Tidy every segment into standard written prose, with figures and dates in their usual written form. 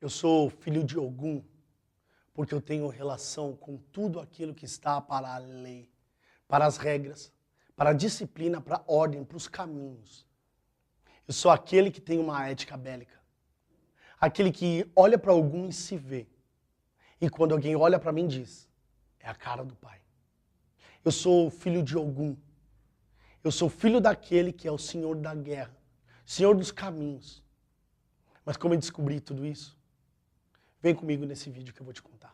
Eu sou filho de Ogum porque eu tenho relação com tudo aquilo que está para a lei, para as regras, para a disciplina, para a ordem, para os caminhos. Eu sou aquele que tem uma ética bélica. Aquele que olha para Ogum e se vê. E quando alguém olha para mim diz, é a cara do pai. Eu sou filho de Ogum. Eu sou filho daquele que é o Senhor da guerra, Senhor dos caminhos. Mas como eu descobri tudo isso? Vem comigo nesse vídeo que eu vou te contar.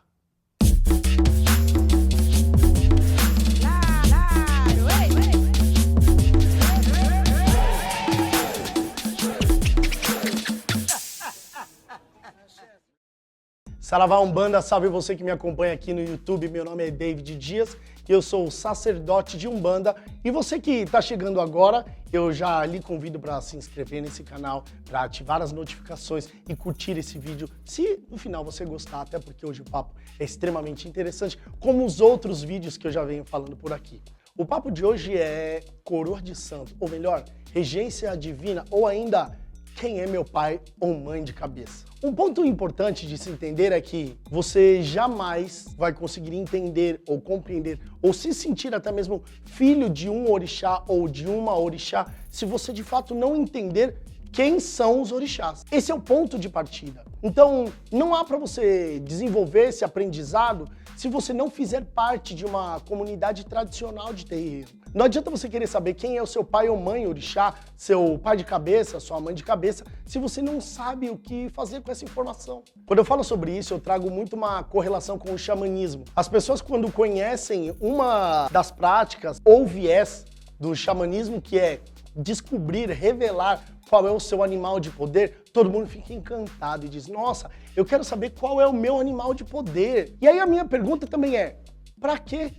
Saravá Umbanda, salve você que me acompanha aqui no YouTube. Meu nome é David Dias e eu sou sacerdote de Umbanda. E você que está chegando agora, eu já lhe convido para se inscrever nesse canal, para ativar as notificações e curtir esse vídeo, se no final você gostar, até porque hoje o papo é extremamente interessante, como os outros vídeos que eu já venho falando por aqui. O papo de hoje é coroa de santo, ou melhor, regência divina, ou ainda quem é meu pai ou mãe de cabeça. Um ponto importante de se entender é que você jamais vai conseguir entender ou compreender ou se sentir até mesmo filho de um orixá ou de uma orixá se você de fato não entender quem são os orixás. Esse é o ponto de partida. Então, não há para você desenvolver esse aprendizado se você não fizer parte de uma comunidade tradicional de terreiro. Não adianta você querer saber quem é o seu pai ou mãe orixá, seu pai de cabeça, sua mãe de cabeça, se você não sabe o que fazer com essa informação. Quando eu falo sobre isso, eu trago muito uma correlação com o xamanismo. As pessoas, quando conhecem uma das práticas ou viés do xamanismo, que é descobrir, revelar qual é o seu animal de poder, todo mundo fica encantado e diz, nossa, eu quero saber qual é o meu animal de poder. E aí a minha pergunta também é, pra quê?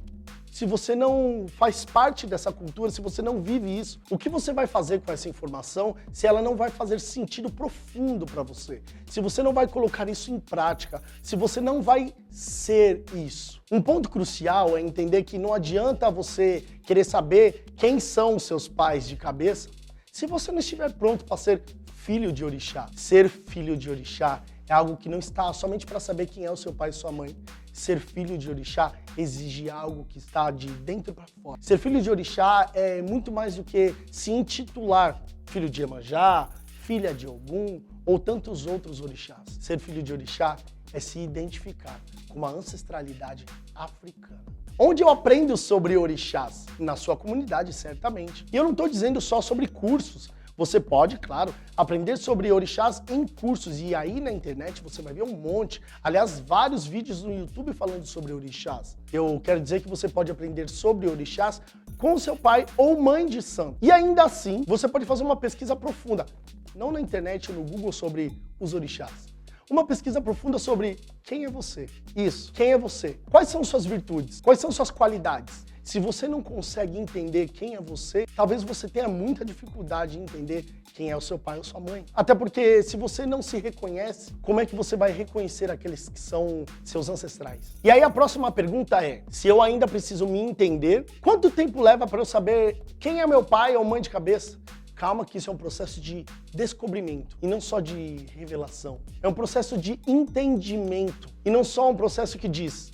Se você não faz parte dessa cultura, se você não vive isso, o que você vai fazer com essa informação se ela não vai fazer sentido profundo para você? Se você não vai colocar isso em prática, se você não vai ser isso. Um ponto crucial é entender que não adianta você querer saber quem são os seus pais de cabeça se você não estiver pronto para ser filho de orixá. Ser filho de orixá é algo que não está somente para saber quem é o seu pai e sua mãe. Ser filho de orixá exige algo que está de dentro para fora. Ser filho de orixá é muito mais do que se intitular filho de Iemanjá, filha de Ogum ou tantos outros orixás. Ser filho de orixá é se identificar com uma ancestralidade africana. Onde eu aprendo sobre orixás? Na sua comunidade, certamente. E eu não estou dizendo só sobre cursos. Você pode, claro, aprender sobre orixás em cursos e aí na internet você vai ver um monte, aliás, vários vídeos no YouTube falando sobre orixás. Eu quero dizer que você pode aprender sobre orixás com seu pai ou mãe de santo. E ainda assim, você pode fazer uma pesquisa profunda, não na internet ou no Google sobre os orixás. Uma pesquisa profunda sobre quem é você. Isso, quem é você? Quais são suas virtudes? Quais são suas qualidades? Se você não consegue entender quem é você, talvez você tenha muita dificuldade em entender quem é o seu pai ou sua mãe. Até porque se você não se reconhece, como é que você vai reconhecer aqueles que são seus ancestrais? E aí a próxima pergunta é, se eu ainda preciso me entender, quanto tempo leva para eu saber quem é meu pai ou mãe de cabeça? Calma que isso é um processo de descobrimento e não só de revelação. É um processo de entendimento e não só um processo que diz,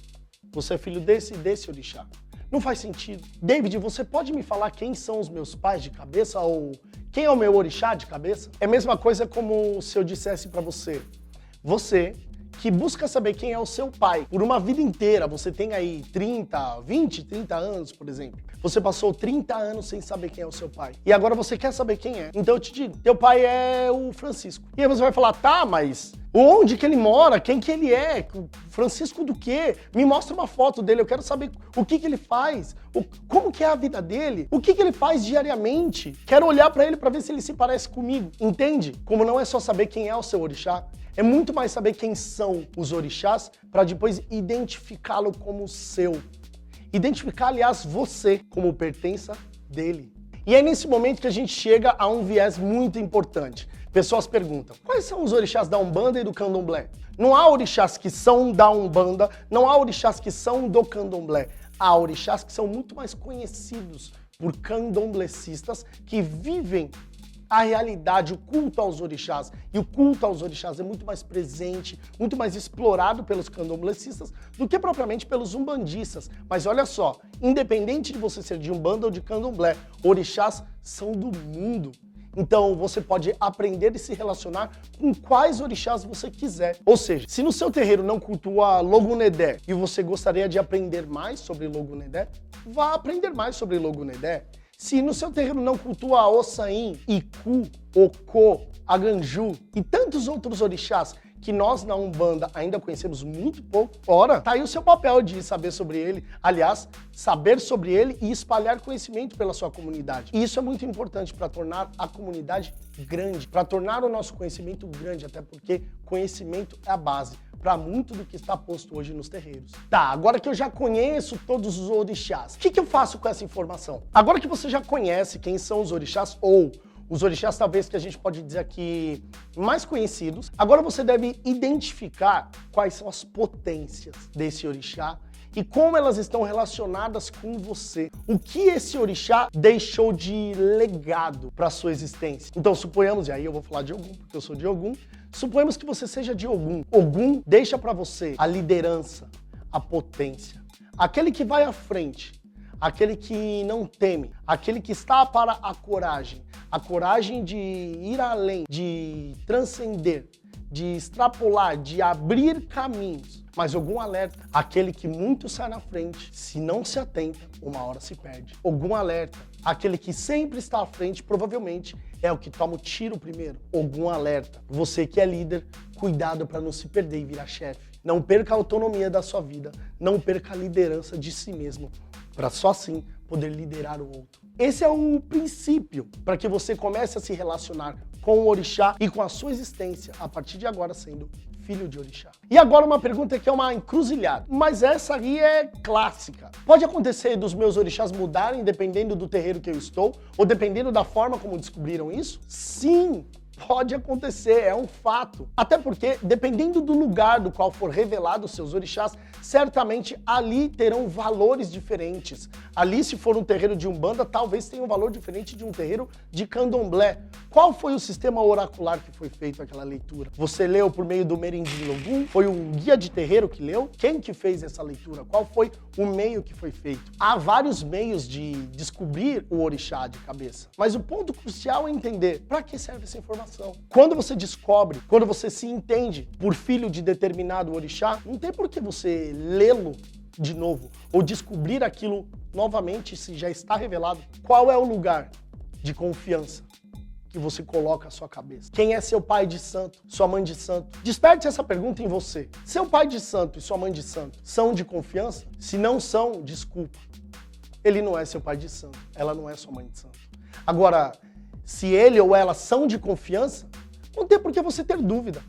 você é filho desse e desse orixá. Não faz sentido. David, você pode me falar quem são os meus pais de cabeça ou quem é o meu orixá de cabeça? É a mesma coisa como se eu dissesse para você, você que busca saber quem é o seu pai por uma vida inteira, você tem aí 30 anos, por exemplo. Você passou 30 anos sem saber quem é o seu pai. E agora você quer saber quem é. Então eu te digo, teu pai é o Francisco. E aí você vai falar, tá, mas onde que ele mora? Quem que ele é? Francisco do quê? Me mostra uma foto dele, eu quero saber o que que ele faz, como que é a vida dele, o que que ele faz diariamente. Quero olhar pra ele pra ver se ele se parece comigo. Entende? Como não é só saber quem é o seu orixá, é muito mais saber quem são os orixás para depois identificá-lo como seu. Identificar, aliás, você como pertença dele. E é nesse momento que a gente chega a um viés muito importante. Pessoas perguntam, quais são os orixás da Umbanda e do Candomblé? Não há orixás que são da Umbanda, não há orixás que são do Candomblé. Há orixás que são muito mais conhecidos por candomblecistas que vivem a realidade, o culto aos orixás. E o culto aos orixás é muito mais presente, muito mais explorado pelos candomblecistas do que propriamente pelos umbandistas. Mas olha só, independente de você ser de umbanda ou de candomblé, orixás são do mundo. Então você pode aprender e se relacionar com quais orixás você quiser. Ou seja, se no seu terreiro não cultua Logunedé e você gostaria de aprender mais sobre Logunedé, vá aprender mais sobre Logunedé. Se no seu terreiro não cultua Ossain, Iku, Okô, Aganju e tantos outros orixás que nós na Umbanda ainda conhecemos muito pouco, ora, tá aí o seu papel de saber sobre ele, aliás, saber sobre ele e espalhar conhecimento pela sua comunidade. E isso é muito importante para tornar a comunidade grande, para tornar o nosso conhecimento grande, até porque conhecimento é a base para muito do que está posto hoje nos terreiros. Tá, agora que eu já conheço todos os orixás, o que eu faço com essa informação? Agora que você já conhece quem são os orixás, ou os orixás talvez que a gente pode dizer aqui mais conhecidos, agora você deve identificar quais são as potências desse orixá e como elas estão relacionadas com você. O que esse orixá deixou de legado para sua existência. Então suponhamos, e aí eu vou falar de Ogum, porque eu sou de Ogum, suponhamos que você seja de Ogum. Ogum deixa para você a liderança, a potência, aquele que vai à frente, aquele que não teme, aquele que está para a coragem de ir além, de transcender, de extrapolar, de abrir caminhos. Mas Ogum alerta, aquele que muito sai na frente, se não se atenta, uma hora se perde. Ogum alerta, aquele que sempre está à frente, provavelmente é o que toma o tiro primeiro. Ogum alerta, você que é líder, cuidado para não se perder e virar chefe. Não perca a autonomia da sua vida, não perca a liderança de si mesmo, para só assim poder liderar o outro. Esse é o princípio para que você comece a se relacionar com o orixá e com a sua existência, a partir de agora sendo filho de orixá. E agora uma pergunta que é uma encruzilhada, mas essa aí é clássica. Pode acontecer dos meus orixás mudarem dependendo do terreiro que eu estou, ou dependendo da forma como descobriram isso? Sim! Pode acontecer, é um fato. Até porque, dependendo do lugar do qual for revelado os seus orixás, certamente ali terão valores diferentes. Ali, se for um terreiro de Umbanda, talvez tenha um valor diferente de um terreiro de Candomblé. Qual foi o sistema oracular que foi feito aquela leitura? Você leu por meio do Merindin Logum? Foi um guia de terreiro que leu? Quem que fez essa leitura? Qual foi o meio que foi feito? Há vários meios de descobrir o orixá de cabeça. Mas o ponto crucial é entender para que serve essa informação. Quando você descobre, quando você se entende por filho de determinado orixá, não tem por que você lê-lo de novo ou descobrir aquilo novamente se já está revelado. Qual é o lugar de confiança que você coloca a sua cabeça? Quem é seu pai de santo, sua mãe de santo? Desperte essa pergunta em você. Seu pai de santo e sua mãe de santo são de confiança? Se não são, desculpa. Ele não é seu pai de santo, ela não é sua mãe de santo. Agora, se ele ou ela são de confiança, não tem por que você ter dúvida.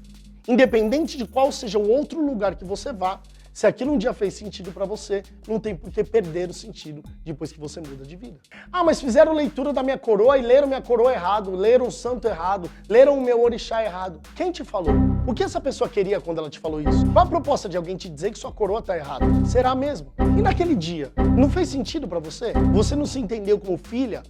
Independente de qual seja o outro lugar que você vá, se aquilo um dia fez sentido para você, não tem por que perder o sentido depois que você muda de vida. Ah, mas fizeram leitura da minha coroa e leram minha coroa errado, leram o santo errado, leram o meu orixá errado. Quem te falou? O que essa pessoa queria quando ela te falou isso? Qual a proposta de alguém te dizer que sua coroa está errada? Será mesmo? E naquele dia, não fez sentido para você? Você não se entendeu como filho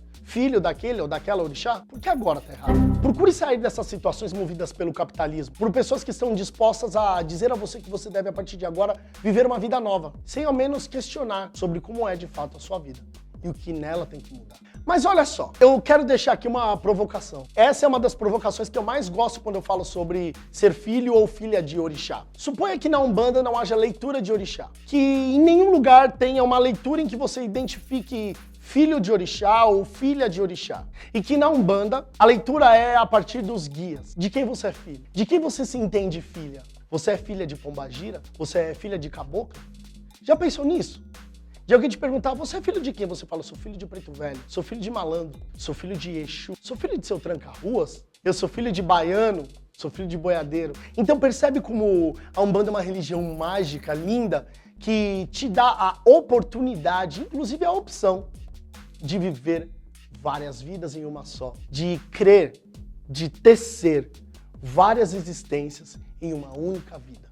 daquele ou daquela orixá? Por que agora tá errado? Procure sair dessas situações movidas pelo capitalismo, por pessoas que estão dispostas a dizer a você que você deve, a partir de agora, viver uma vida nova, sem ao menos questionar sobre como é de fato a sua vida e o que nela tem que mudar. Mas olha só, eu quero deixar aqui uma provocação. Essa é uma das provocações que eu mais gosto quando eu falo sobre ser filho ou filha de orixá. Suponha que na Umbanda não haja leitura de orixá, que em nenhum lugar tenha uma leitura em que você identifique filho de orixá ou filha de orixá. E que na Umbanda, a leitura é a partir dos guias. De quem você é filho? De quem você se entende filha? Você é filha de Pombagira? Você é filha de Caboclo? Já pensou nisso? De alguém te perguntar, você é filho de quem? Você fala, sou filho de Preto Velho, sou filho de Malandro, sou filho de Exu, sou filho de seu Tranca-Ruas, eu sou filho de Baiano, sou filho de Boiadeiro. Então percebe como a Umbanda é uma religião mágica, linda, que te dá a oportunidade, inclusive a opção, de viver várias vidas em uma só, de crer, de tecer várias existências em uma única vida.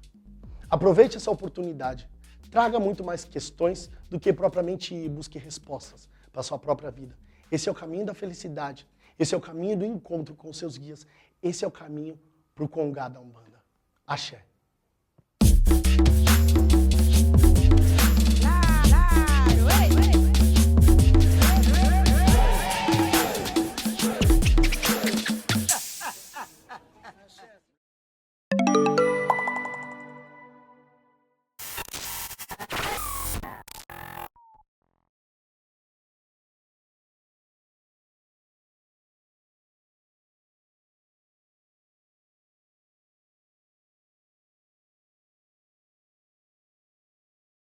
Aproveite essa oportunidade, traga muito mais questões do que propriamente busque respostas para a sua própria vida. Esse é o caminho da felicidade. Esse é o caminho do encontro com seus guias. Esse é o caminho para o Congá da Umbanda. Axé.